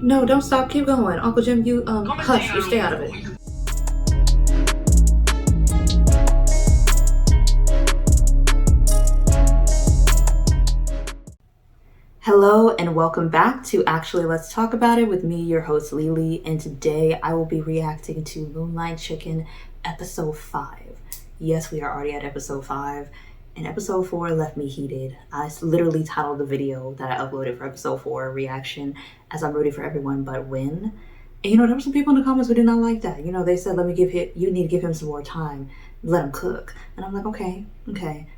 No, don't stop. Keep going. Uncle Jim, you, hush. You stay out of it. Hello and welcome back to Actually Let's Talk About It with me, your host Lily, and today I will be reacting to Moonlight Chicken episode 5. Yes, we are already at episode 5, and episode 4 left me heated. I literally titled the video that I uploaded for episode 4 reaction as I'm rooting for everyone but Wen. And there were some people in the comments who did not like that. They said, you need to give him some more time, let him cook. And I'm like, okay.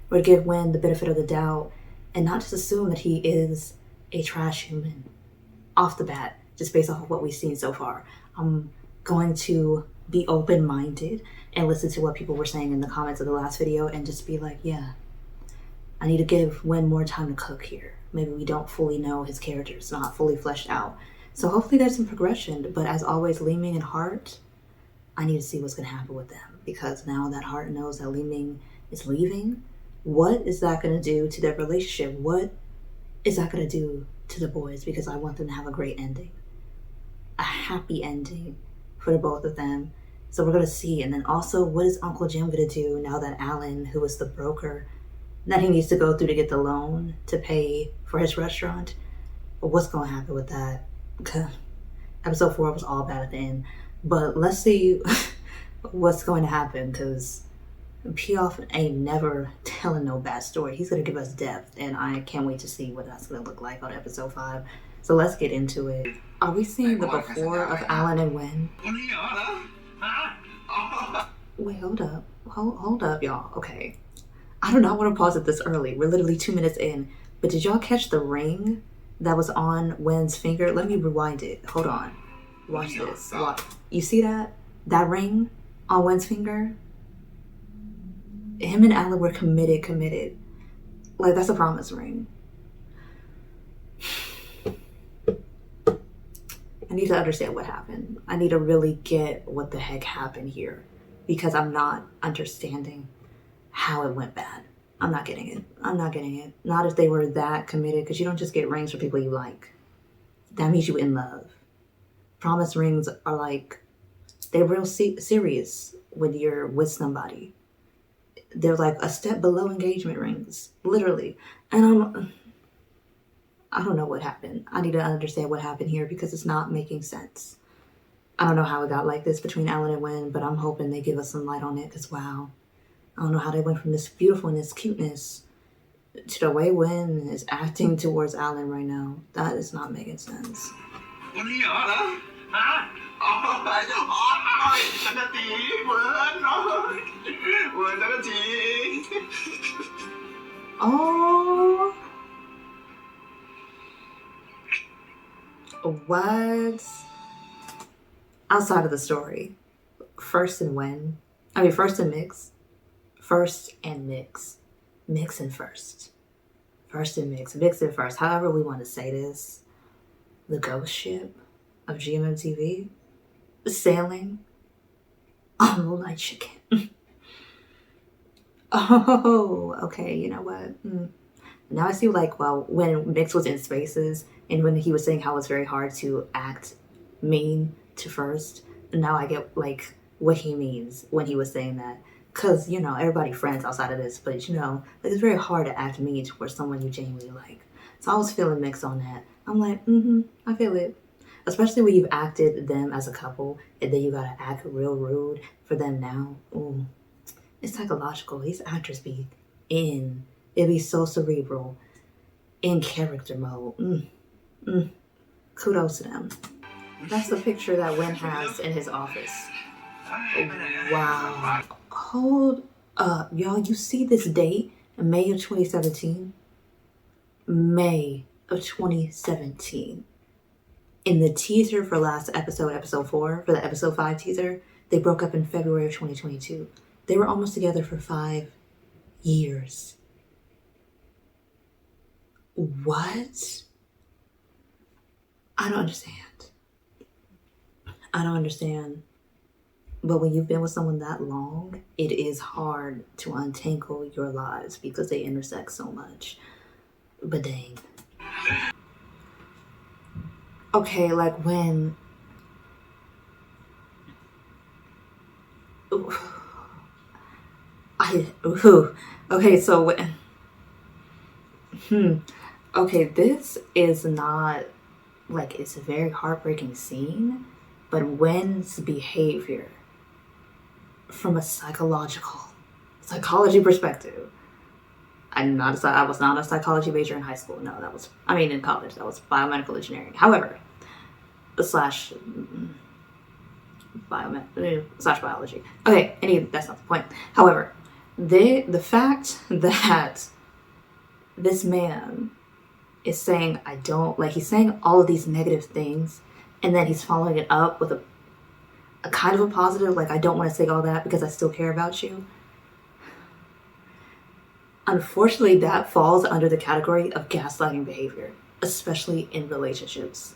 We'll give Wen the benefit of the doubt and not just assume that he is a trash human off the bat, just based off of what we've seen so far. I'm going to be open-minded and listen to what people were saying in the comments of the last video and just be like, yeah, I need to give Wen more time to cook here. Maybe we don't fully know his character. It's not fully fleshed out. So hopefully there's some progression. But as always, Li Ming and Heart, I need to see what's going to happen with them. Because now that Heart knows that Li Ming is leaving, what is that going to do to their relationship? What is that going to do to the boys? Because I want them to have a great ending. A happy ending for the both of them. So we're going to see. And then also, what is Uncle Jim going to do now that Alan, who is the broker that he needs to go through to get the loan to pay for his restaurant? But what's going to happen with that? Episode 4 was all bad at the end. But let's see what's going to happen, because Piaf ain't never telling no bad story. He's going to give us depth, and I can't wait to see what that's going to look like on episode 5. So let's get into it. Are we seeing the before of Alan and Wen? Wait, hold up. Hold up, y'all. Okay. I do not want to pause it this early. We're literally 2 minutes in. But did y'all catch the ring that was on Wen's finger? Let me rewind it. Hold on. Watch this. Watch. You see that? That ring on Wen's finger? Him and Alan were committed. Like, that's a promise ring. I need to understand what happened. I need to really get what the heck happened here, because I'm not understanding how it went bad. I'm not getting it. Not if they were that committed, because you don't just get rings for people you like. That means you in love. Promise rings are like, they're real serious when you're with somebody. They're like a step below engagement rings, literally. And I don't know what happened. I need to understand what happened here, because it's not making sense. I don't know how it got like this between Alan and Wen, but I'm hoping they give us some light on it, because wow. I don't know how they went from this beautifulness, cuteness, to the way Wen is acting towards Alan right now. That is not making sense. Oh, what? Outside of the story, first and mix. First and mix. Mix and first. First and mix. Mix and first. However we want to say this. The ghost ship of GMMTV sailing on Moonlight Chicken. Oh, okay. You know what? Now I see, when Mix was in Spaces and when he was saying how it's very hard to act mean to first. Now I get, what he means when he was saying that. Because, everybody friends outside of this, but, it's very hard to act mean towards someone you genuinely like. So I was feeling Mixed on that. I'm like, I feel it. Especially when you've acted them as a couple, and then you gotta act real rude for them now. Ooh. It's psychological. These actors it'd be so cerebral, in character mode. Kudos to them. That's the picture that Wen has in his office. Wow. Hold up, y'all. You see this date? May of 2017? May of 2017. In the teaser for last episode 4, for the episode 5 teaser, they broke up in February of 2022. They were almost together for 5 years. What? I don't understand. But when you've been with someone that long, it is hard to untangle your lives because they intersect so much. But dang. Okay, like when... Okay, so when... Okay, this is not... Like, it's a very heartbreaking scene, but Wen's behavior from a psychology perspective... I was not a psychology major in high school. No, in college, that was biomedical engineering. However, slash biology. Okay, that's not the point. However, the fact that this man is saying he's saying all of these negative things, and then he's following it up with a kind of a positive, like, I don't want to say all that because I still care about you. Unfortunately, that falls under the category of gaslighting behavior, especially in relationships.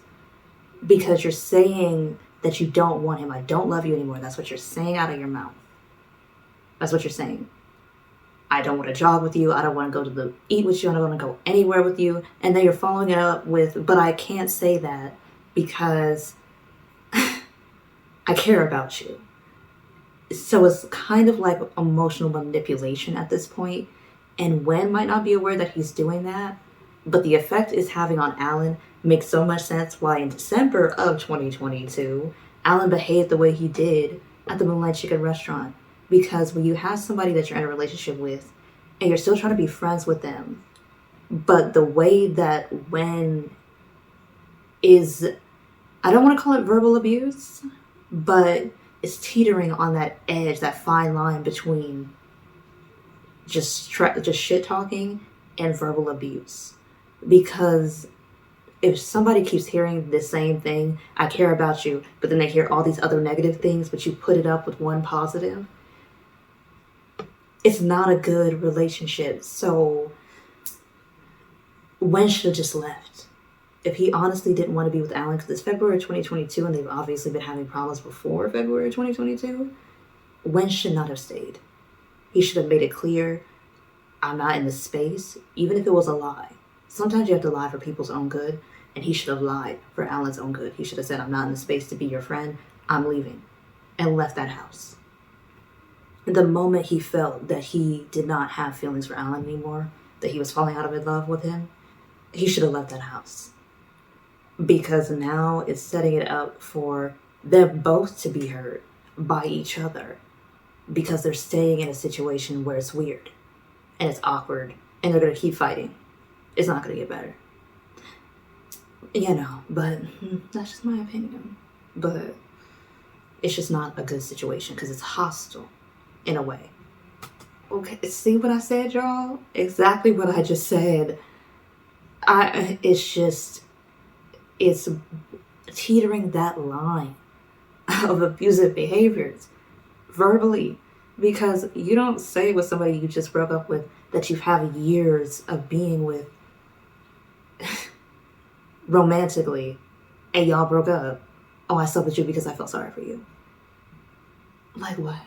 Because you're saying that you don't want him, I don't love you anymore. That's what you're saying out of your mouth. That's what you're saying. I don't want to jog with you. I don't want to go to eat with you. I don't want to go anywhere with you. And then you're following it up with, but I can't say that because I care about you. So it's kind of like emotional manipulation at this point. And Wen might not be aware that he's doing that, but the effect it's having on Alan makes so much sense why in December of 2022, Alan behaved the way he did at the Moonlight Chicken restaurant. Because when you have somebody that you're in a relationship with, and you're still trying to be friends with them, but the way that Wen is, I don't want to call it verbal abuse, but it's teetering on that edge, that fine line between just shit talking and verbal abuse. Because if somebody keeps hearing the same thing, I care about you, but then they hear all these other negative things, but you put it up with one positive, it's not a good relationship. So Wen should have just left. If he honestly didn't want to be with Alan, because it's February 2022 and they've obviously been having problems before February 2022, Wen should not have stayed. He should have made it clear, I'm not in the space, even if it was a lie. Sometimes you have to lie for people's own good, and he should have lied for Alan's own good. He should have said, I'm not in the space to be your friend, I'm leaving, and left that house. The moment he felt that he did not have feelings for Alan anymore, that he was falling out of love with him, he should have left that house. Because now it's setting it up for them both to be hurt by each other. Because they're staying in a situation where it's weird and it's awkward and they're going to keep fighting. It's not going to get better. But that's just my opinion. But it's just not a good situation because it's hostile in a way. Okay, see what I said, y'all? Exactly what I just said. It's teetering that line of abusive behaviors verbally, because you don't say with somebody you just broke up with that you've had years of being with romantically and y'all broke up, oh, I slept with you because I felt sorry for you. Like what?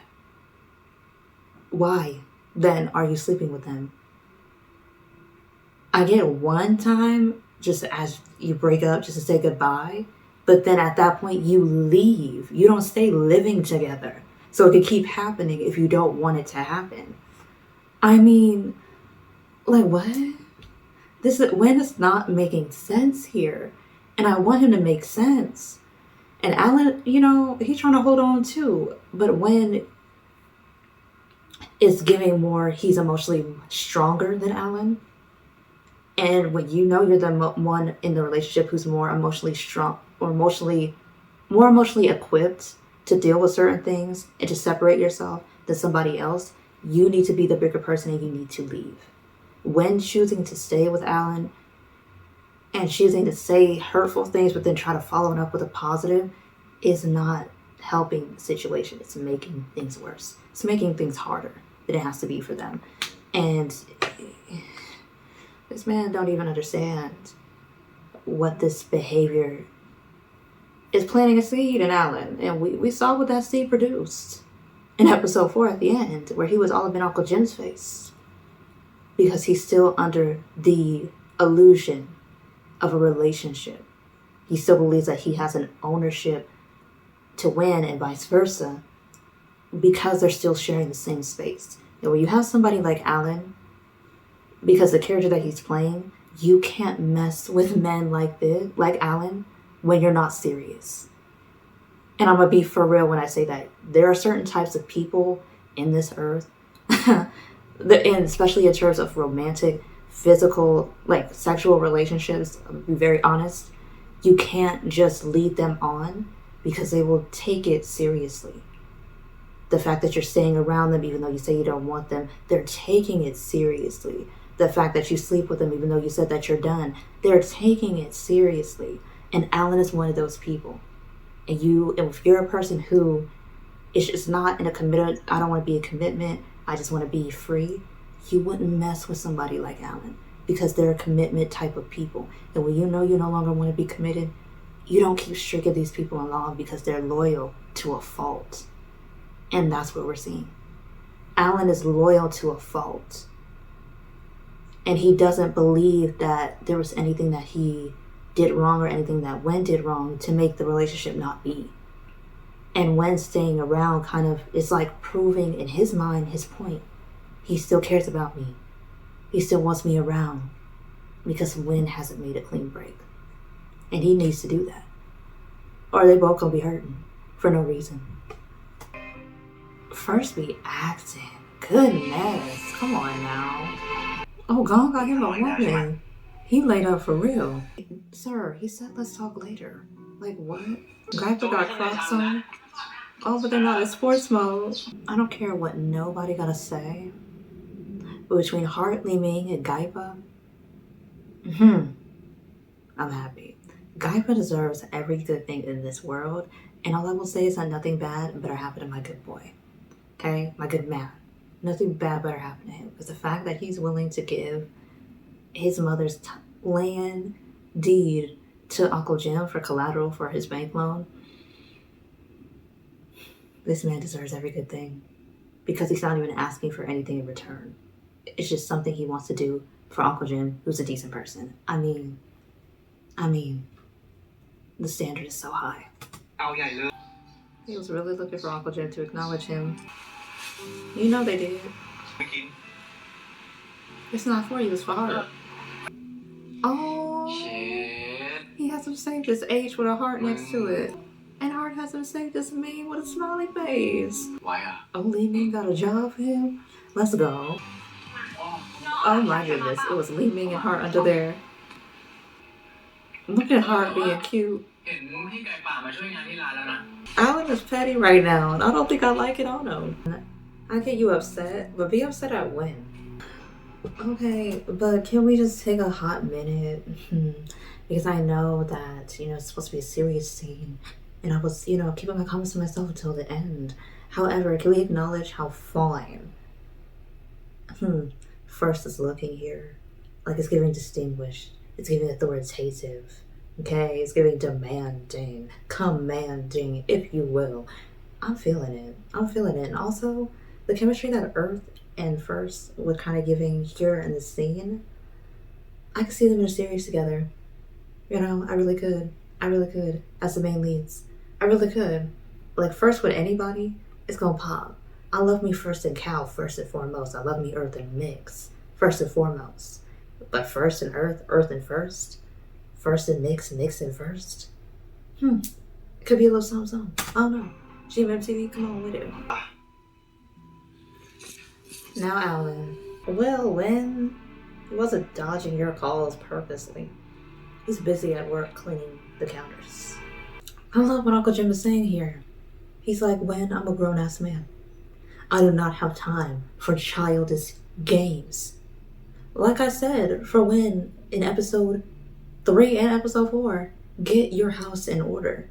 Why then are you sleeping with them? I get one time just as you break up just to say goodbye, but then at that point you leave. You don't stay living together. So it could keep happening if you don't want it to happen. I mean, like what? Wen is not making sense here. And I want him to make sense. And Alan, he's trying to hold on too. But Wen is giving more, he's emotionally stronger than Alan. And when you're the one in the relationship who's more emotionally strong or more emotionally equipped to deal with certain things and to separate yourself than somebody else, you need to be the bigger person and you need to leave. When choosing to stay with Alan and choosing to say hurtful things but then try to follow it up with a positive is not helping the situation. It's making things worse. It's making things harder than it has to be for them. And this man don't even understand what this behavior is planting a seed in Alan. And we saw what that seed produced in episode 4 at the end, where he was all up in Uncle Jim's face. Because he's still under the illusion of a relationship. He still believes that he has an ownership to Wen and vice versa because they're still sharing the same space. And when you have somebody like Alan, because the character that he's playing, you can't mess with men like this, like Alan, when you're not serious. And I'm going to be for real when I say that. There are certain types of people in this earth, and especially in terms of romantic, physical, like sexual relationships, I'll be very honest, you can't just lead them on because they will take it seriously. The fact that you're staying around them even though you say you don't want them, they're taking it seriously. The fact that you sleep with them even though you said that you're done, they're taking it seriously. And Alan is one of those people. And if you're a person who is just not in a committed, I don't want to be a commitment, I just want to be free, you wouldn't mess with somebody like Alan because they're a commitment type of people. And when you know you no longer want to be committed, you don't keep stringing these people along because they're loyal to a fault. And that's what we're seeing. Alan is loyal to a fault. And he doesn't believe that there was anything that he did wrong or anything that Wen did wrong to make the relationship not be. And Wen staying around kind of is like proving in his mind his point. He still cares about me. He still wants me around because Wen hasn't made a clean break. And he needs to do that. Or they both gonna be hurting for no reason. First be acting. Goodness. Come on now. Oh, Gong got him a woman. He laid up for real. Sir, he said let's talk later. Like what? Gaipa got Crocs on? Oh, but they're not in sports mode. I don't care what nobody gotta say. But between Heart, Li Ming, and Gaipa, I'm happy. Gaipa deserves every good thing in this world. And all I will say is that nothing bad better happen to my good boy. Okay? My good man. Nothing bad better happen to him. Because the fact that he's willing to give his mother's land deed to Uncle Jim for collateral for his bank loan, this man deserves every good thing. Because he's not even asking for anything in return. It's just something he wants to do for Uncle Jim, who's a decent person. I mean, the standard is so high. He was really looking for Uncle Jim to acknowledge him. You know they did. It's not for you, it's for Heart. Oh, he has him saved as H with a heart next to it. And Heart has him saved as me with a smiley face. Oh, Li Ming got a job for him? Let's go. Oh my goodness, it was Li Ming and Heart under there. Look at Heart being cute. Alan is petty right now, and I don't think I like it on him. I get you upset, but be upset at Wen. Okay, but can we just take a hot minute? Because I know that, it's supposed to be a serious scene. And I was, keeping my comments to myself until the end. However, can we acknowledge how fine First is looking here? Like it's giving distinguished. It's giving authoritative. Okay? It's giving demanding. Commanding, if you will. I'm feeling it. And also, the chemistry that Earth and First were kind of giving here in the scene, I could see them in a series together. I really could. As the main leads. I really could. Like First with anybody, it's gonna pop. I love me First and Cal first and foremost. I love me Earth and Mix first and foremost. But First and Earth and First. First and Mix and First. It could be a little something. I don't know. GMMTV, come on with it. Now Alan. Well, Wen, he wasn't dodging your calls purposely. He's busy at work cleaning the counters. I love what Uncle Jim is saying here. He's like, Wen, I'm a grown-ass man. I do not have time for childish games. Like I said, for Wen in episode 3 and episode 4, get your house in order.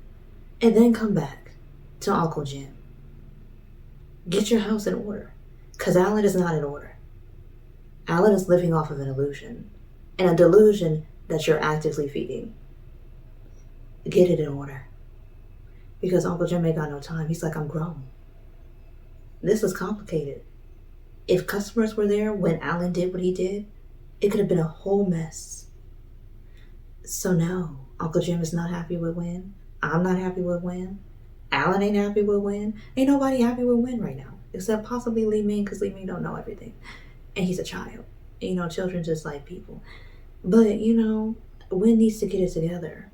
And then come back to Uncle Jim. Get your house in order. Because Alan is not in order. Alan is living off of an illusion. And a delusion that you're actively feeding. Get it in order. Because Uncle Jim ain't got no time. He's like, I'm grown. This is complicated. If customers were there when Alan did what he did, it could have been a whole mess. So no, Uncle Jim is not happy with Wen. I'm not happy with Wen. Alan ain't happy with Wen. Ain't nobody happy with Wen right now, except possibly Li Ming, because Li Ming don't know everything. And he's a child. You know, children just like people. But, you know, Wen needs to get it together.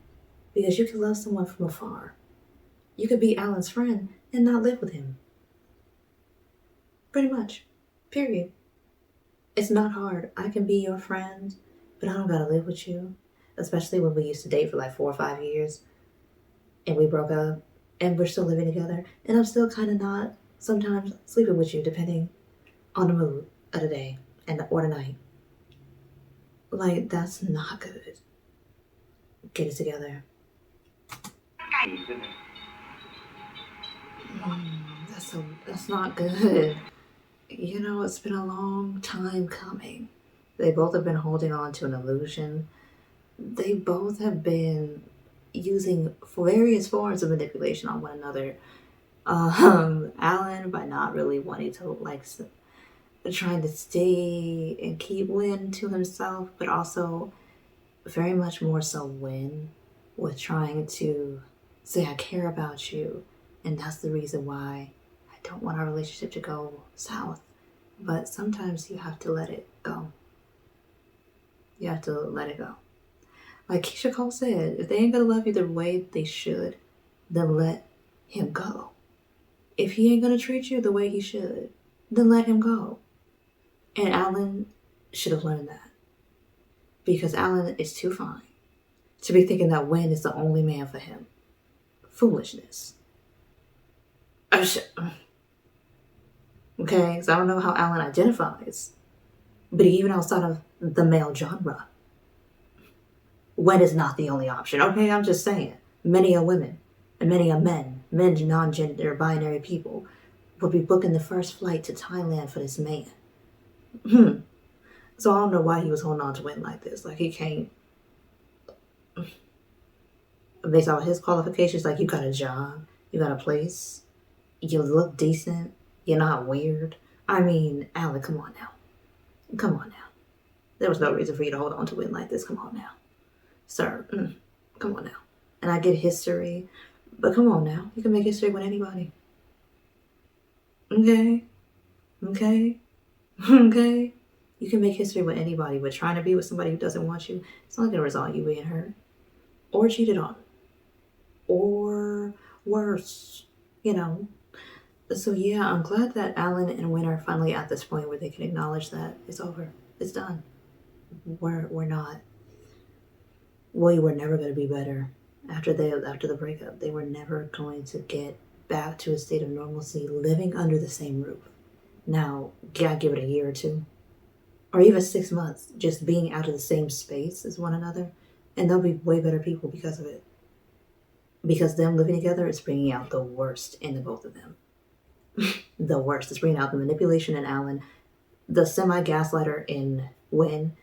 Because you can love someone from afar. You could be Alan's friend and not live with him. Pretty much. Period. It's not hard. I can be your friend, but I don't gotta live with you. Especially when we used to date for like 4 or 5 years. And we broke up. And we're still living together. And I'm still kind of not sometimes sleeping with you, depending on the mood of the day or the night. Like, that's not good. Get it together. That's not good. You know, it's been a long time coming. They both have been holding on to an illusion. They both have been using various forms of manipulation on one another. Alan by not really wanting to, like, trying to stay and keep Wen to himself, but also very much more so Wen with trying to say, I care about you, and that's the reason why I don't want our relationship to go south. But sometimes you have to let it go. You have to let it go. Like Keisha Cole said, if they ain't gonna love you the way they should, then let him go. If he ain't gonna treat you the way he should, then let him go. And Alan should have learned that. Because Alan is too fine to be thinking that Wen is the only man for him. Foolishness. Okay, so I don't know how Alan identifies, but even outside of the male genre, Wen is not the only option. Okay, I'm just saying. Many a women and many a men non-gender binary people would be booking the first flight to Thailand for this man. So I don't know why he was holding on to Wen like this. Like, he can't. Based on his qualifications, like, you got a job, you got a place, you look decent, you're not weird. I mean, Alan, come on now. Come on now. There was no reason for you to hold on to Wen like this. Come on now. Sir, come on now. And I get history, but come on now. You can make history with anybody. Okay? You can make history with anybody, but trying to be with somebody who doesn't want you, it's not going to result in you being hurt. Or cheated on. Or worse, you know. So yeah, I'm glad that Alan and Wen are finally at this point where they can acknowledge that it's over. It's done. We're not. We were never going to be better after the breakup. They were never going to get back to a state of normalcy living under the same roof. Now, yeah, give it a year or two. Or even 6 months, just being out of the same space as one another. And they'll be way better people because of it. Because them living together is bringing out the worst in the both of them. The worst. It's bringing out the manipulation in Alan, the semi-gaslighter in Wen.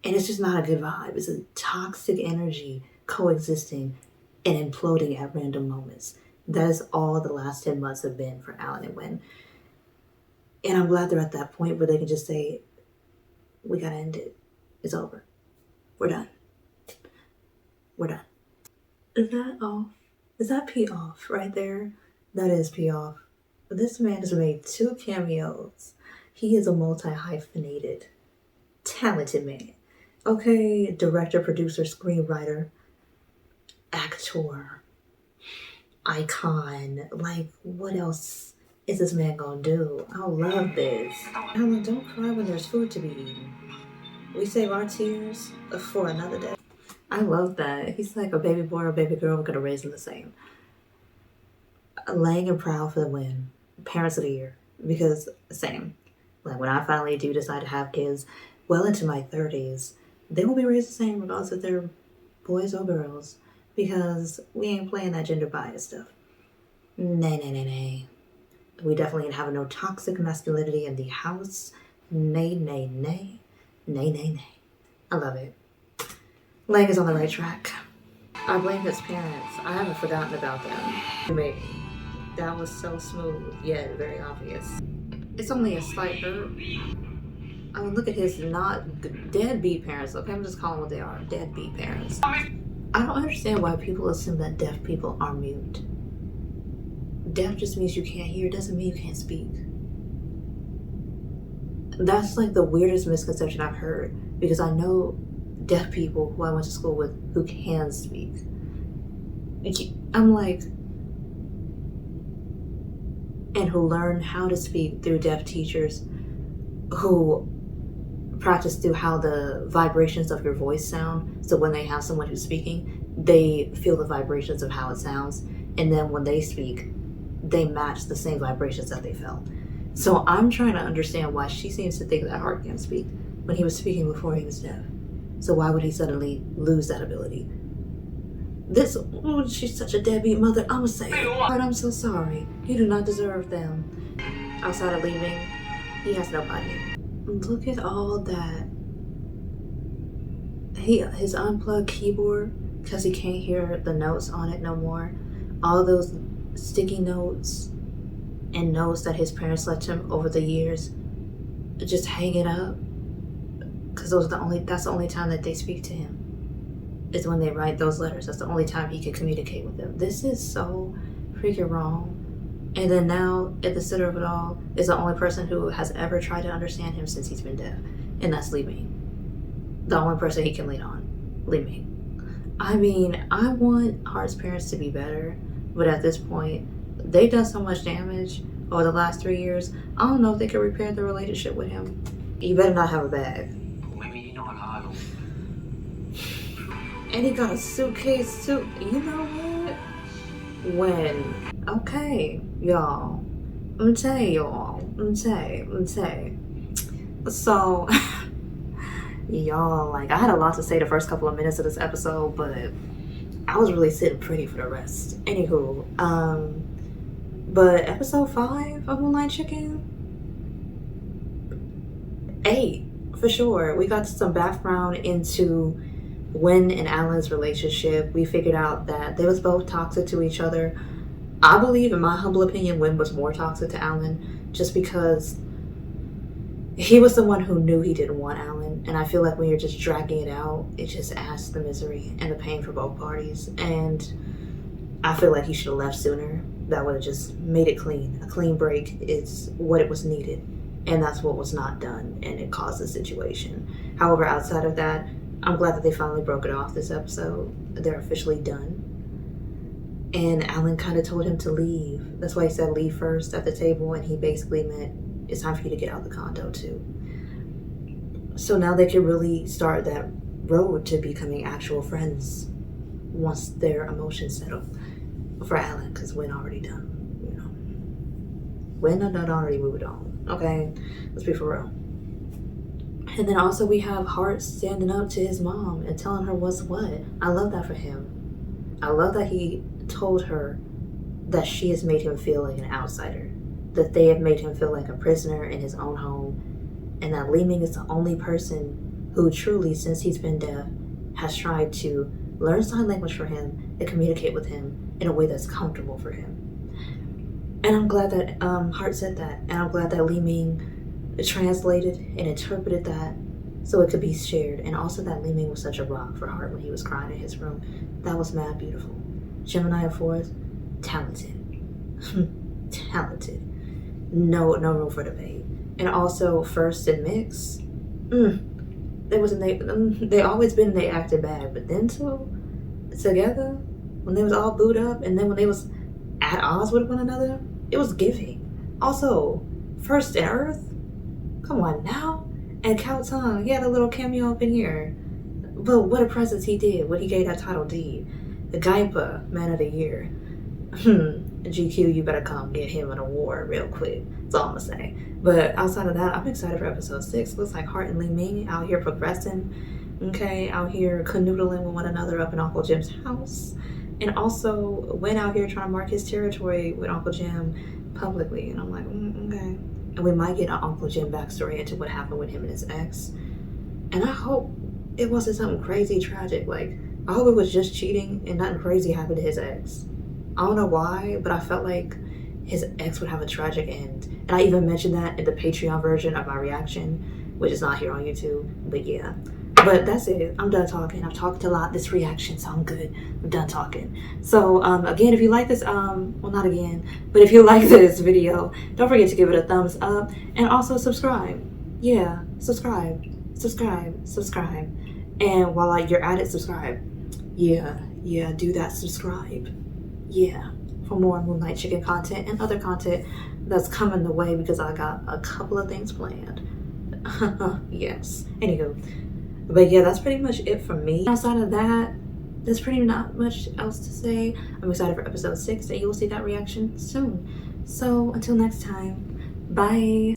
And it's just not a good vibe. It's a toxic energy coexisting and imploding at random moments. That is all the last 10 months have been for Alan and Wen. And I'm glad they're at that point where they can just say, we gotta end it. It's over. We're done. We're done. Is that off? Is that pee off right there? That is pee off. This man has made 2 cameos. He is a multi-hyphenated, talented man. Okay, director, producer, screenwriter, actor, icon. Like, what else is this man gonna do? I love this. Alan, don't cry when there's food to be eaten. We save our tears for another day. I love that. He's like a baby boy or a baby girl. We're gonna raise them the same. Laying and proud for the Win. Parents of the year. Because, same. Like, when I finally do decide to have kids, well into my 30s, they will be raised the same regardless if they're boys or girls. Because we ain't playing that gender bias stuff. Nay. We definitely ain't having no toxic masculinity in the house. Nay. I love it. Lang is on the right track. I blame his parents. I haven't forgotten about them. That was so smooth, yet very obvious. It's only a slight hurt. I mean, look at his not deadbeat parents. Okay, I'm just calling what they are. Deadbeat parents. I don't understand why people assume that deaf people are mute. Deaf just means you can't hear, doesn't mean you can't speak. That's like the weirdest misconception I've heard, because I know deaf people who I went to school with who can speak. I'm like, and who learn how to speak through deaf teachers who practice through how the vibrations of your voice sound. So when they have someone who's speaking, they feel the vibrations of how it sounds, and then when they speak, they match the same vibrations that they felt. So I'm trying to understand why she seems to think that Heart can't speak when he was speaking before he was deaf. So why would he suddenly lose that ability? She's such a deadbeat mother. I'ma say it. Heart, I'm so sorry. You do not deserve them. Outside of Li Ming, he has nobody. Look at all that. His unplugged keyboard, because he can't hear the notes on it no more. All those sticky notes and notes that his parents left him over the years, just hang it up, because that's the only time that they speak to him, is when they write those letters. That's the only time he can communicate with them. This is so freaking wrong. And then now, at the center of it all, is the only person who has ever tried to understand him since he's been deaf, and that's Li Ming. The only person he can lean on, Li Ming. I mean, I want Heart's parents to be better, but at this point, they've done so much damage over the last 3 years. I don't know if they can repair the relationship with him. You better not have a bag. And he got a suitcase too. You know what? When? Okay, y'all. Let me tell y'all. So, y'all, like, I had a lot to say the first couple of minutes of this episode, but I was really sitting pretty for the rest. Anywho, but episode 5 of Moonlight Chicken, 8 for sure. We got some background into Wen and Alan's relationship. We figured out that they was both toxic to each other. I believe, in my humble opinion, Wen was more toxic to Alan, just because he was the one who knew he didn't want Alan. And I feel like when you're just dragging it out, it just adds to the misery and the pain for both parties. And I feel like he should have left sooner. That would have just made it clean. A clean break is what it was needed. And that's what was not done, and it caused the situation. However, outside of that, I'm glad that they finally broke it off this episode. They're officially done. And Alan kind of told him to leave. That's why he said leave first at the table, and he basically meant it's time for you to get out of the condo too. So now they can really start that road to becoming actual friends once their emotions settle. For Alan, because Wen already done, you know. Wen done already moved on, okay? Let's be for real. And then also we have Heart standing up to his mom and telling her what's what. I love that for him. I love that he told her that she has made him feel like an outsider, that they have made him feel like a prisoner in his own home, and that Li Ming is the only person who truly, since he's been deaf, has tried to learn sign language for him and communicate with him in a way that's comfortable for him. And I'm glad that Heart said that, and I'm glad that Li Ming translated and interpreted that so it could be shared, and also that Li Ming was such a rock for Heart when he was crying in his room. That was mad beautiful. Gemini of 4th, talented. Talented. No room for debate. And also First and Mix. They always been, they acted bad, but then too, together, when they was all booed up, and then when they was at odds with one another, it was giving. Also, First and Earth, come on now. And Cao Tong, he had a little cameo up in here. But what a presence he did when he gave that title deed. The Gaipa Man of the Year. GQ, you better come get him an award real quick. That's all I'm gonna say. But outside of that, I'm excited for episode 6. Looks like Heart and Li Ming out here progressing. Okay, out here canoodling with one another up in Uncle Jim's house. And also Wen out here trying to mark his territory with Uncle Jim publicly. And I'm like, okay. And we might get an Uncle Jim backstory into what happened with him and his ex. And I hope it wasn't something crazy tragic. Like, I hope it was just cheating and nothing crazy happened to his ex. I don't know why, but I felt like his ex would have a tragic end. And I even mentioned that in the Patreon version of my reaction, which is not here on YouTube. But yeah, But that's it. I'm done talking. I've talked a lot this reaction, so I'm good. I'm done talking. So again, if you like this, well, not again, but if you like this video, don't forget to give it a thumbs up and also subscribe. Yeah, subscribe. And while you're at it, subscribe. Yeah, do that. Subscribe. Yeah, for more Moonlight Chicken content and other content that's coming the way because I got a couple of things planned. Yes. Anywho, but yeah, that's pretty much it for me. Outside of that, there's pretty not much else to say. I'm excited for episode 6 and you will see that reaction soon. So until next time, bye.